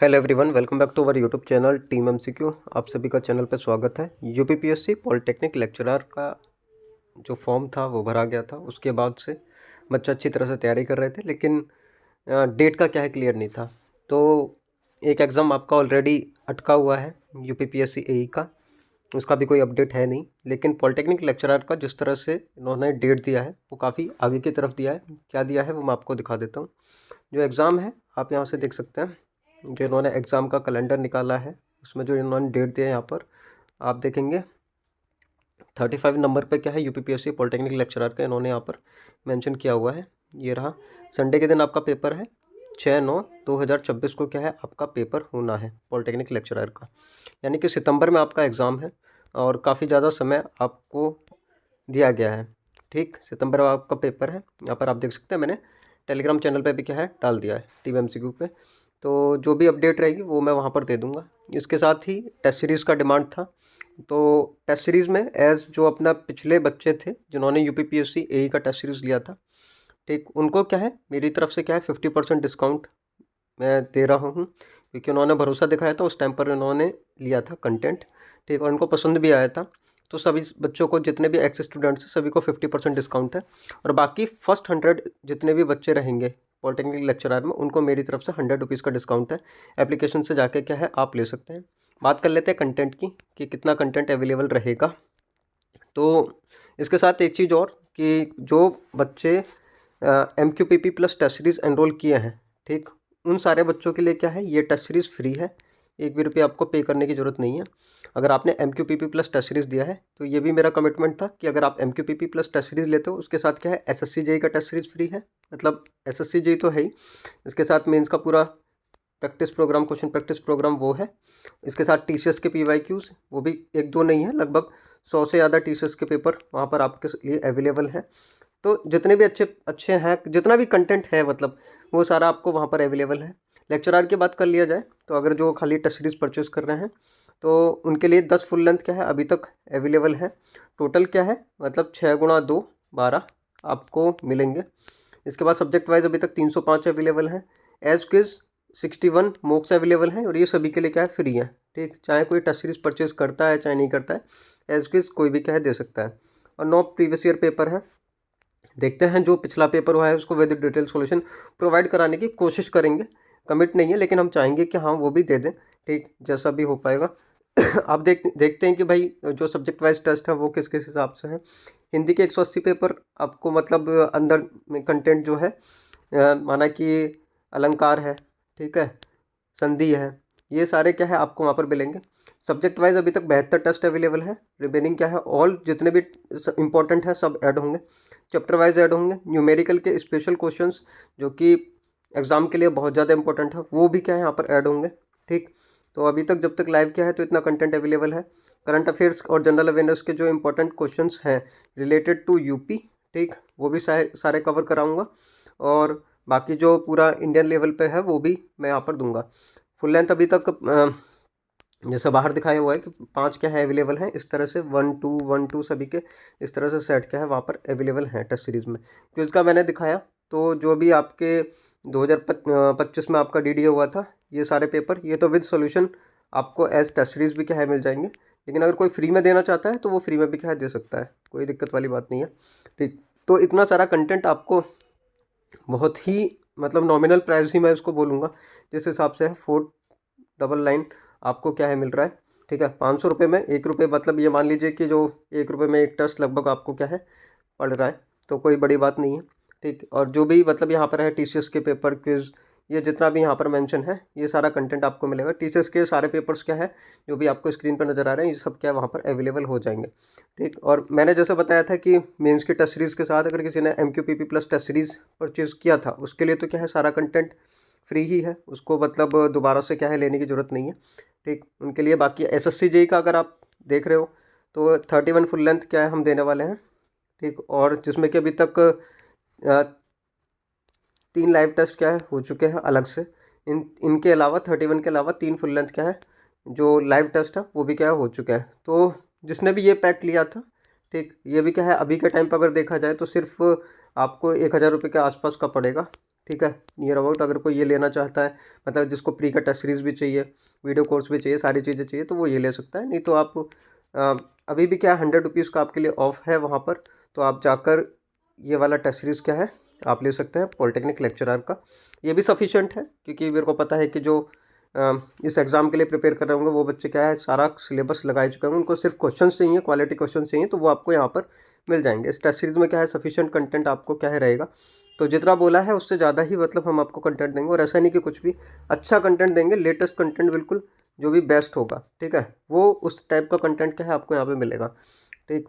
Hello everyone, welcome back to our YouTube channel team MCQ. आप सभी का channel पर स्वागत है। यूपीपीएससी पॉलिटेक्निक लेक्चरर का जो फॉर्म था वो भरा गया था। उसके बाद से बच्चे अच्छी तरह से तैयारी कर रहे थे, लेकिन डेट का क्या है क्लियर नहीं था। तो एक एग्ज़ाम आपका ऑलरेडी अटका हुआ है यूपीपीएससी एई का, उसका भी कोई अपडेट है नहीं। लेकिन पॉलिटेक्निक लेक्चरर का जिस तरह से इन्होंने डेट दिया है वो काफ़ी आगे की तरफ दिया है। क्या दिया है वो मैं आपको दिखा देता हूँ। जो एग्ज़ाम है आप यहाँ से देख सकते हैं, जो इन्होंने एग्ज़ाम का कैलेंडर निकाला है उसमें जो इन्होंने डेट दिया है यहाँ पर आप देखेंगे 35 नंबर पे क्या है यूपीपीएससी पॉलिटेक्निक लेक्चरर का इन्होंने यहाँ पर मेंशन किया हुआ है। ये रहा, संडे के दिन आपका पेपर है। 6/9/2026 को क्या है आपका पेपर होना है पॉलिटेक्निक लेक्चरर का, यानी कि सितंबर में आपका एग्ज़ाम है और काफ़ी ज़्यादा समय आपको दिया गया है। ठीक, सितंबर में आपका पेपर है। यहाँ पर आप देख सकते हैं मैंने टेलीग्राम चैनल पे भी क्या है डाल दिया है टीम एमसीक्यू पे। तो जो भी अपडेट रहेगी वो मैं वहाँ पर दे दूँगा। इसके साथ ही टेस्ट सीरीज़ का डिमांड था, तो टेस्ट सीरीज़ में एज़ जो अपना पिछले बच्चे थे जिन्होंने यूपीपीएससी एई का टेस्ट सीरीज़ लिया था, ठीक, उनको क्या है मेरी तरफ से क्या है 50% डिस्काउंट मैं दे रहा हूँ, क्योंकि उन्होंने भरोसा दिखाया था उस टाइम पर उन्होंने लिया था कंटेंट, ठीक, और उनको पसंद भी आया था। तो सभी बच्चों को, जितने भी एक्स स्टूडेंट्स हैं सभी को 50% डिस्काउंट है। और बाकी फर्स्ट 100 जितने भी बच्चे रहेंगे पॉलिटेक्निक लेक्चरर में उनको मेरी तरफ से 100 रुपीज़ का डिस्काउंट है। एप्लीकेशन से जाके क्या है आप ले सकते हैं। बात कर लेते हैं कंटेंट की कि कितना कंटेंट अवेलेबल रहेगा। तो इसके साथ एक चीज़ और कि जो बच्चे MQPP plus test series enrol किए हैं, ठीक, उन सारे बच्चों के लिए क्या है ये टेस्ट सीरीज़ फ्री है। एक भी रुपया आपको पे करने की ज़रूरत नहीं है। अगर आपने MQPP प्लस टेस्ट सीरीज़ दिया है तो ये भी मेरा कमिटमेंट था कि अगर आप MQPP प्लस टेस्ट सीरीज़ लेते हो उसके साथ क्या है SSC JEE का टेस्ट सीरीज़ फ्री है। मतलब SSC JEE तो है ही, इसके साथ मेंस का पूरा practice programme, question practice programme वो है। इसके साथ TCS के PYQs वो भी एक दो नहीं है, लगभग 100 से ज़्यादा TCS के पेपर वहाँ पर आपके लिए अवेलेबल है। तो जितने भी अच्छे अच्छे हैं, जितना भी कंटेंट है मतलब वो सारा आपको वहाँ पर अवेलेबल है। लेक्चरर की बात कर लिया जाए तो अगर जो खाली टेस्ट सीरीज़ परचेज़ कर रहे हैं तो उनके लिए 10 फुल लेंथ क्या है अभी तक अवेलेबल है। टोटल क्या है मतलब 6 × 2 12 आपको मिलेंगे। इसके बाद सब्जेक्ट वाइज अभी तक 305 अवेलेबल हैं। एज क्विज 61 मॉक्स अवेलेबल हैं और ये सभी के लिए क्या है फ्री है। ठीक, चाहे कोई टेस्ट सीरीज़ परचेज़ करता है चाहे नहीं करता है, एज क्विज कोई भी क्या है दे सकता है। और 9 प्रीवियस ईयर पेपर है। देखते हैं जो पिछला पेपर हुआ है उसको विद डिटेल सॉल्यूशन प्रोवाइड कराने की कोशिश करेंगे। कमिट नहीं है लेकिन हम चाहेंगे कि हाँ वो भी दे दें, ठीक, जैसा भी हो पाएगा। आप देखते हैं कि भाई जो सब्जेक्ट वाइज टेस्ट है वो किस किस हिसाब से है। हिंदी के 180 पेपर आपको मतलब अंदर में कंटेंट जो है माना कि अलंकार है, ठीक है, संधि है, ये सारे क्या है आपको वहाँ पर मिलेंगे। सब्जेक्ट वाइज अभी तक 72 टेस्ट अवेलेबल है। रिमेनिंग क्या है ऑल जितने भी इंपॉर्टेंट है सब ऐड होंगे, चैप्टर वाइज ऐड होंगे। न्यूमेरिकल के स्पेशल क्वेश्चंस जो कि एग्ज़ाम के लिए बहुत ज़्यादा इंपॉर्टेंट है वो भी क्या है यहाँ पर ऐड होंगे। ठीक, तो अभी तक जब तक लाइव क्या है तो इतना कंटेंट अवेलेबल है। करंट अफेयर्स और जनरल अवेयरनेस के जो इंपॉर्टेंट क्वेश्चंस हैं रिलेटेड टू यूपी, ठीक, वो भी सारे कवर कराऊंगा। और बाकी जो पूरा इंडियन लेवल पे है वो भी मैं यहाँ पर दूंगा। फुल लेंथ अभी तक जैसे बाहर दिखाया हुआ है कि 5 क्या है अवेलेबल हैं, इस तरह से 1 2 सभी के इस तरह से सेट क्या है वहाँ पर अवेलेबल हैं टेस्ट सीरीज़ में। क्विज़ का मैंने दिखाया, तो जो भी आपके 2025 में आपका DDA हुआ था ये सारे पेपर ये तो विद सॉल्यूशन आपको एज टेस्ट सीरीज़ भी क्या है मिल जाएंगे। लेकिन अगर कोई फ्री में देना चाहता है तो वो फ्री में भी क्या है दे सकता है, कोई दिक्कत वाली बात नहीं है। ठीक, तो इतना सारा कंटेंट आपको बहुत ही मतलब नॉमिनल प्राइस ही मैं इसको बोलूँगा जिस हिसाब से है 499 आपको क्या है मिल रहा है। ठीक है, 500 रुपये में 1 रुपये, मतलब ये मान लीजिए कि जो 1 रुपये में एक टेस्ट लगभग आपको क्या है पड़ रहा है, तो कोई बड़ी बात नहीं है। ठीक, और जो भी मतलब यहाँ पर है TCS के पेपर क्विज ये जितना भी यहाँ पर मेंशन है ये सारा कंटेंट आपको मिलेगा। TCS के सारे पेपर्स क्या है जो भी आपको स्क्रीन पर नज़र आ रहे हैं ये सब क्या है वहाँ पर अवेलेबल हो जाएंगे। ठीक, और मैंने जैसे बताया था कि मेंस की टेस्ट सीरीज़ के साथ अगर किसी ने MQPP plus test series purchase किया था उसके लिए तो क्या है सारा कंटेंट फ्री ही है, उसको मतलब दोबारा से क्या है लेने की ज़रूरत नहीं है। ठीक, उनके लिए। बाकी SSC JEE का अगर आप देख रहे हो तो 31 फुल लेंथ क्या है हम देने वाले हैं। ठीक, और जिसमें कि अभी तक 3 लाइव टेस्ट क्या है हो चुके हैं अलग से। इनके अलावा 31 के अलावा 3 फुल लेंथ क्या है जो लाइव टेस्ट है वो भी क्या है हो चुका है। तो जिसने भी ये पैक लिया था, ठीक, ये भी क्या है अभी के टाइम पर अगर देखा जाए तो सिर्फ आपको 1000 रुपये के आसपास का पड़ेगा। ठीक है। नियर अबाउट अगर कोई ये लेना चाहता है, मतलब जिसको प्री का टेस्ट सीरीज़ भी चाहिए, वीडियो कोर्स भी चाहिए, सारी चीज़ें चाहिए, तो वो ये ले सकता है। नहीं तो आप अभी भी क्या है, 100 रुपीज़ का आपके लिए ऑफ है वहाँ पर, तो आप जाकर ये वाला टेस्ट सीरीज़ क्या है आप ले सकते हैं पॉलिटेक्निक लेक्चरर का। ये भी सफिशेंट है, क्योंकि मेरे को पता है कि जो इस एग्ज़ाम के लिए प्रिपेयर कर रहे होंगे वो बच्चे क्या है सारा सिलेबस लगा चुके होंगे, उनको सिर्फ क्वेश्चन चाहिए, क्वालिटी क्वेश्चन चाहिए, तो वो आपको यहाँ पर मिल जाएंगे। इस टेस्ट सीरीज़ में क्या है सफिशिएंट कंटेंट आपको क्या है रहेगा, तो जितना बोला है उससे ज़्यादा ही मतलब हम आपको कंटेंट देंगे। और ऐसा नहीं कि कुछ भी अच्छा कंटेंट देंगे, लेटेस्ट कंटेंट बिल्कुल जो भी बेस्ट होगा, ठीक है, वो उस टाइप का कंटेंट क्या है आपको यहाँ पे मिलेगा। ठीक,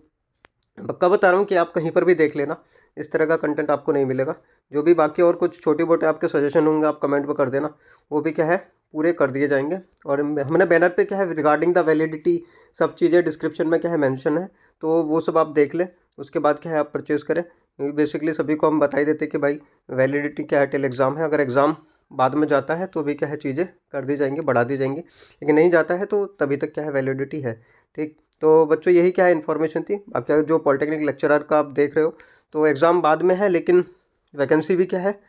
पक्का बता रहा हूँ कि आप कहीं पर भी देख लेना, इस तरह का कंटेंट आपको नहीं मिलेगा। जो भी बाकी और कुछ छोटे मोटे आपके सजेशन होंगे आप कमेंट में कर देना, वो भी क्या है पूरे कर दिए जाएंगे। और हमने बैनर पे क्या है रिगार्डिंग द वैलिडिटी सब चीज़ें डिस्क्रिप्शन में क्या है मेंशन है, तो वो सब आप देख लें, उसके बाद क्या है आप परचेज़ करें। बेसिकली सभी को हम बता ही देते कि भाई वैलिडिटी क्या है टिल एग्ज़ाम है, अगर एग्ज़ाम बाद में जाता है तो भी क्या है चीज़ें कर दी जाएंगी, बढ़ा दी जाएंगी, लेकिन नहीं जाता है तो तभी तक क्या है वैलिडिटी है। ठीक, तो बच्चों यही क्या है इन्फॉर्मेशन थी। बाकी अगर जो पॉलिटेक्निक लेक्चरर का आप देख रहे हो तो एग्ज़ाम बाद में है, लेकिन वैकेंसी भी क्या है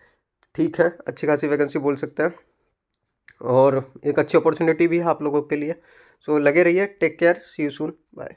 ठीक है, अच्छी खासी वैकेंसी बोल सकते हैं, और एक अच्छी अपॉर्चुनिटी भी है आप लोगों के लिए। सो लगे रहिए, take care, see you soon, bye.